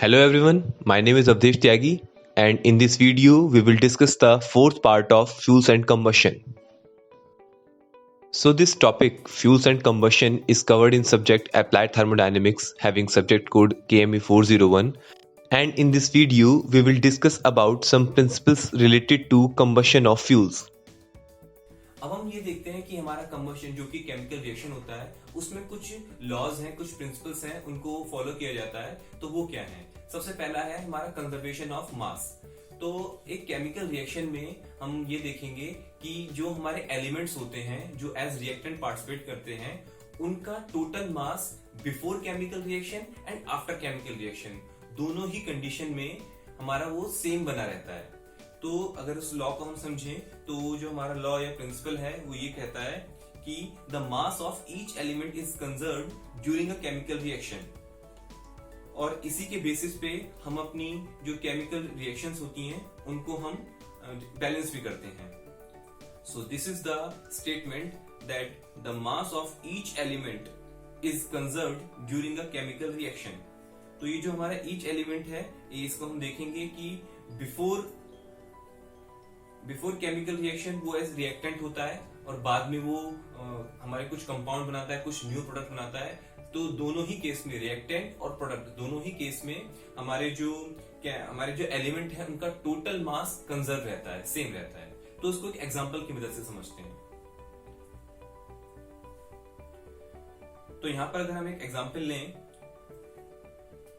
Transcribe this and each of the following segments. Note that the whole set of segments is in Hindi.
Hello everyone, my name is Avdesh Tyagi, and in this video we will discuss the fourth part of fuels and combustion. So this topic, fuels and combustion, is covered in subject Applied Thermodynamics having subject code KME 401, and in this video we will discuss about some principles related to combustion of fuels. अब हम ये देखते हैं कि हमारा कंबशन जो कि केमिकल रिएक्शन होता है उसमें कुछ लॉज हैं, कुछ प्रिंसिपल्स हैं, उनको फॉलो किया जाता है। तो वो क्या है? सबसे पहला है हमारा कंजर्वेशन ऑफ मास। तो एक केमिकल रिएक्शन में हम ये देखेंगे कि जो हमारे एलिमेंट्स होते हैं जो एज रिएक्टेंट पार्टिसिपेट करते हैं उनका total mass before chemical reaction and after chemical reaction दोनों ही कंडीशन में हमारा वो सेम बना रहता है। तो अगर उस लॉ को हम समझें तो जो हमारा लॉ या प्रिंसिपल है वो ये कहता है कि the mass of each element is conserved during a chemical reaction, और इसी के बेसिस पे हम अपनी जो केमिकल रिएक्शंस होती हैं उनको हम बैलेंस भी करते हैं। So this is the statement that the mass of each element is conserved during a chemical reaction. तो ये जो हमारा ईच एलिमेंट है इसको हम देखेंगे कि बिफोर केमिकल रिएक्शन वो एज रिएक्टेंट होता है और बाद में वो हमारे कुछ कंपाउंड बनाता है, कुछ न्यू प्रोडक्ट बनाता है। तो दोनों ही केस में रिएक्टेंट और प्रोडक्ट दोनों ही केस में हमारे जो एलिमेंट है उनका टोटल मास कंजर्व रहता है, सेम रहता है। तो उसको एक एग्जांपल की मदद से समझते हैं। तो यहां पर अगर हम एक एग्जांपल लें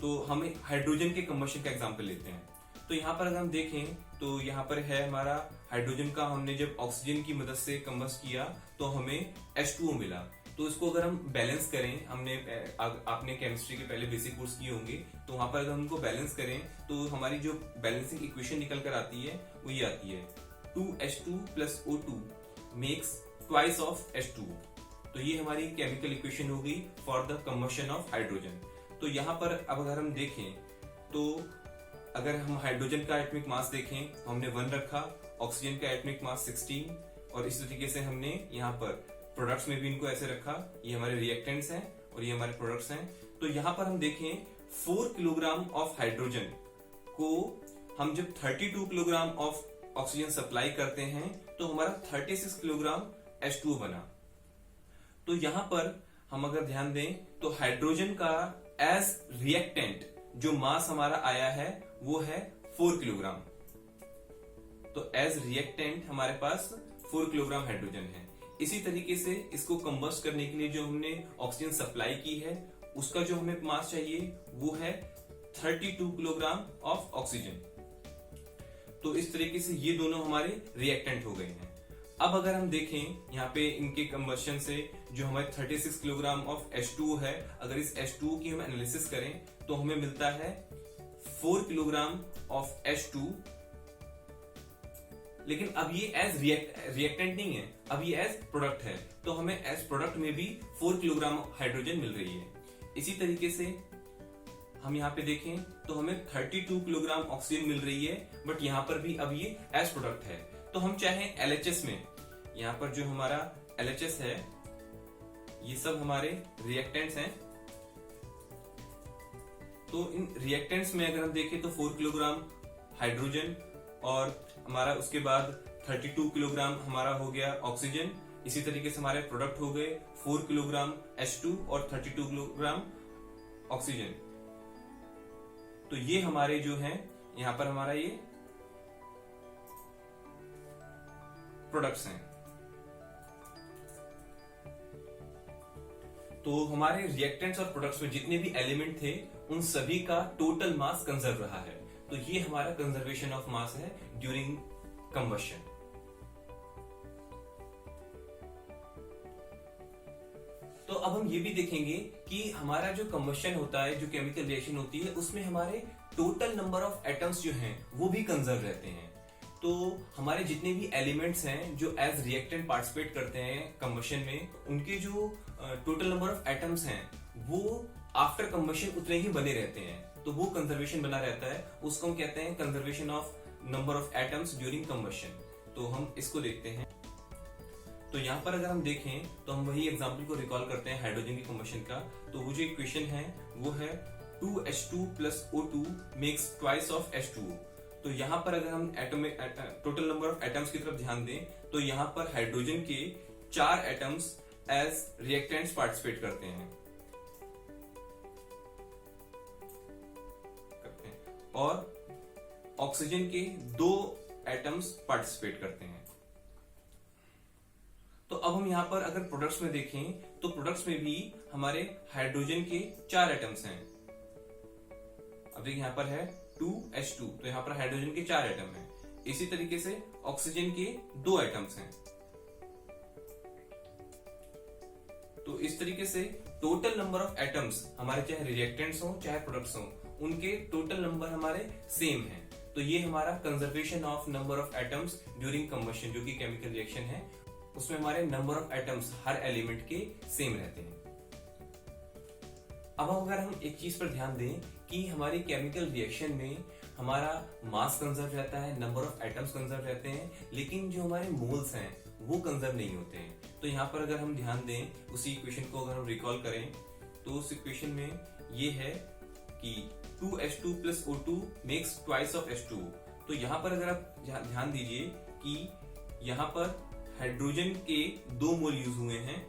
तो हम एक हाइड्रोजन के कंबशन का एग्जांपल लेते हैं। तो यहाँ पर अगर हम देखें तो यहाँ पर है हमारा हाइड्रोजन का, हमने जब ऑक्सीजन की मदद से कंबस्ट किया तो हमें H2O मिला। तो इसको अगर हम बैलेंस करें, आपने केमिस्ट्री के पहले बेसिक कोर्स किए होंगे, तो वहां पर अगर हम उनको बैलेंस करें तो हमारी जो बैलेंसिंग इक्वेशन निकल कर आती है वो ये आती है 2H2 + O2 makes twice of H2O। तो ये हमारी केमिकल इक्वेशन हो गई for the combustion of hydrogen. तो यहाँ पर अब अगर हम देखें तो अगर हम हाइड्रोजन का एटॉमिक मास देखें, हमने 1 रखा, ऑक्सीजन का एटॉमिक मास 16, और इस तरीके से हमने यहाँ पर प्रोडक्ट्स में भी इनको ऐसे रखा। ये हमारे रिएक्टेंट्स हैं और ये हमारे प्रोडक्ट्स हैं। तो यहाँ पर हम देखें 4 किलोग्राम ऑफ हाइड्रोजन को हम जब 32 किलोग्राम ऑफ ऑक्सीजन सप्लाई करते हैं तो हमारा 36 किलोग्राम H2O बना। तो यहाँ पर हम अगर ध्यान दें तो हाइड्रोजन का एज रिएक्टेंट जो मास हमारा आया है वो है 4 किलोग्राम। तो एज रिएक्टेंट हमारे पास 4 किलोग्राम हाइड्रोजन है। इसी तरीके से इसको कंबस्ट करने के लिए जो हमने ऑक्सीजन सप्लाई की है उसका जो हमें मास चाहिए वो है 32 किलोग्राम ऑफ ऑक्सीजन। तो इस तरीके से ये दोनों हमारे रिएक्टेंट हो गए हैं। अब अगर हम देखें यहाँ पे इनके कंबशन से जो हमारे 36 किलोग्राम ऑफ H2O है, अगर इस H2O की हम एनालिसिस करें तो हमें मिलता है 4 किलोग्राम ऑफ H2। लेकिन अब ये एज रिएक्टेंट नहीं है, अब ये एज प्रोडक्ट है। तो हमें एज प्रोडक्ट में भी 4 किलोग्राम हाइड्रोजन मिल रही है। इसी तरीके से हम यहाँ पे देखें तो हमें 32 किलोग्राम ऑक्सीजन मिल रही है, बट यहाँ पर भी अब ये एज प्रोडक्ट है। तो हम चाहे LHS में, यहाँ पर जो हमारा LHS है ये सब हमारे रिएक्टेंट्स हैं। तो इन रिएक्टेंट्स में अगर हम देखें तो 4 किलोग्राम हाइड्रोजन और हमारा उसके बाद 32 किलोग्राम हमारा हो गया ऑक्सीजन। इसी तरीके से हमारे प्रोडक्ट हो गए 4 किलोग्राम H2 और 32 किलोग्राम ऑक्सीजन। तो ये हमारे जो हैं यहां पर हमारा ये प्रोडक्ट्स हैं। तो हमारे रिएक्टेंट्स और प्रोडक्ट्स में जितने भी एलिमेंट थे उन सभी का टोटल मास कंजर्व रहा है। तो ये हमारा कंजर्वेशन ऑफ मास है ड्यूरिंग कंबशन। तो अब हम ये भी देखेंगे कि हमारा जो कंबशन होता है, जो केमिकल रिएक्शन होती है, उसमें हमारे टोटल नंबर ऑफ एटम्स जो हैं वो भी कंजर्व रहते हैं। तो हमारे जितने भी एलिमेंट्स हैं जो एज रिएक्टेंट पार्टिसिपेट करते हैं कंबशन में, उनके जो टोटल नंबर ऑफ एटम्स हैं वो आफ्टर कंबशन उतने ही बने रहते हैं। तो वो कंजर्वेशन बना रहता है, उसको हम कहते हैं conservation of number of atoms during combustion. तो हम इसको देखते हैं। तो यहाँ पर अगर हम देखें तो हम वही एग्जांपल को रिकॉल करते हैं हाइड्रोजन की कंबशन का। तो वो जो इक्वेशन है वो है 2H2 plus O2 makes twice of H2O। तो यहाँ पर अगर हम atomic total number of atoms की तरफ ध्यान दें तो यहाँ पर हाइड्रोजन के 4 एटम्स एज रिएक्टेंट्स पार्टिसिपेट करते हैं और ऑक्सीजन के 2 एटम्स पार्टिसिपेट करते हैं। तो अब हम यहाँ पर अगर प्रोडक्ट्स में देखें तो प्रोडक्ट्स में भी हमारे हाइड्रोजन के 4 एटम्स हैं। अब देखिए यहाँ पर है 2H2, तो यहाँ पर हाइड्रोजन के 4 एटम हैं। इसी तरीके से ऑक्सीजन के 2 एटम्स हैं। तो इस तरीके से टोटल नंबर ऑफ एटम्स हमारे चाहे रिएक्टेंट्स हो चाहे प्रोडक्ट्स हो, उनके टोटल नंबर हमारे सेम है। तो ये हमारा conservation of number of atoms during combustion, जो कि केमिकल रिएक्शन है, उसमें हमारे number of atoms her element के सेम रहते हैं। अब अगर हम एक चीज पर ध्यान दें कि हमारी केमिकल रिएक्शन में हमारा मास कंजर्व रहता है, नंबर ऑफ एटम्स कंजर्व रहते हैं, लेकिन जो हमारे मोल्स हैं वो कंजर्व नहीं होते हैं। तो यहाँ पर अगर हम ध्यान दें, उसी इक्वेशन को अगर हम रिकॉल करें तो उस इक्वेशन में ये है कि 2H2 plus O2 makes twice of H2O। तो यहाँ पर अगर आप ध्यान दीजिए कि यहाँ पर हाइड्रोजन के 2 मोल यूज हुए हैं,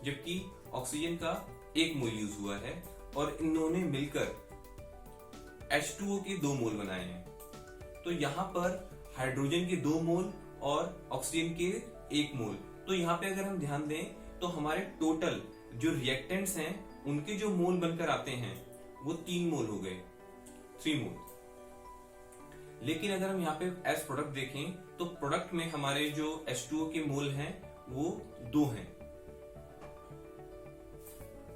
जबकि ऑक्सीजन का 1 मोल यूज हुआ है, और इन्होंने मिलकर H2O के 2 मोल बनाए हैं। तो यहाँ पर हाइड्रोजन के 2 मोल और ऑक्सीजन के 1 मोल। तो यहाँ पे अगर हम ध्यान दें तो हमारे टोटल जो रिएक्टेंट्स हैं उनके जो मोल बनकर आते हैं वो 3 मोल हो गए, 3 मोल। लेकिन अगर हम यहाँ पे एज प्रोडक्ट देखें तो प्रोडक्ट में हमारे जो H2O के मोल हैं वो 2 हैं।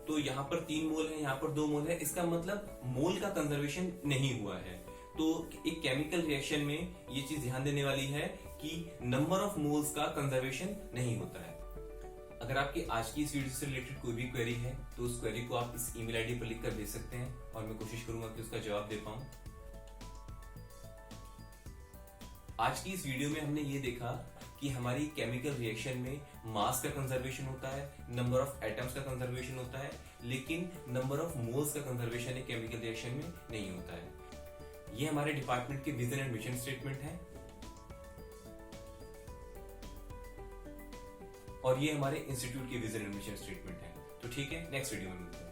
तो यहाँ पर 3 मोल है, यहाँ पर 2 मोल है। इसका मतलब मोल का कंजर्वेशन नहीं हुआ है। तो एक केमिकल रिएक्शन में ये चीज ध्यान देने वाली है कि नंबर ऑफ मोल्स का कंजर्वेशन नहीं होता है। अगर आपकी आज की इस वीडियो से रिलेटेड कोई भी क्वेरी है तो उस क्वेरी को आप इस ईमेल आईडी पर लिखकर दे सकते हैं और मैं कोशिश करूंगा कि उसका जवाब दे पाऊं। आज की इस वीडियो में हमने ये देखा कि हमारी केमिकल रिएक्शन में मास का कंजर्वेशन होता है, नंबर ऑफ एटम्स का कंजर्वेशन होता है, लेकिन नंबर ऑफ मोल्स का कंजर्वेशन एक केमिकल रिएक्शन में नहीं होता है। ये हमारे डिपार्टमेंट के विजन एंड मिशन स्टेटमेंट है और ये हमारे इंस्टीट्यूट की विजन एंड मिशन स्टेटमेंट है। तो ठीक है, नेक्स्ट वीडियो में मिलते हैं।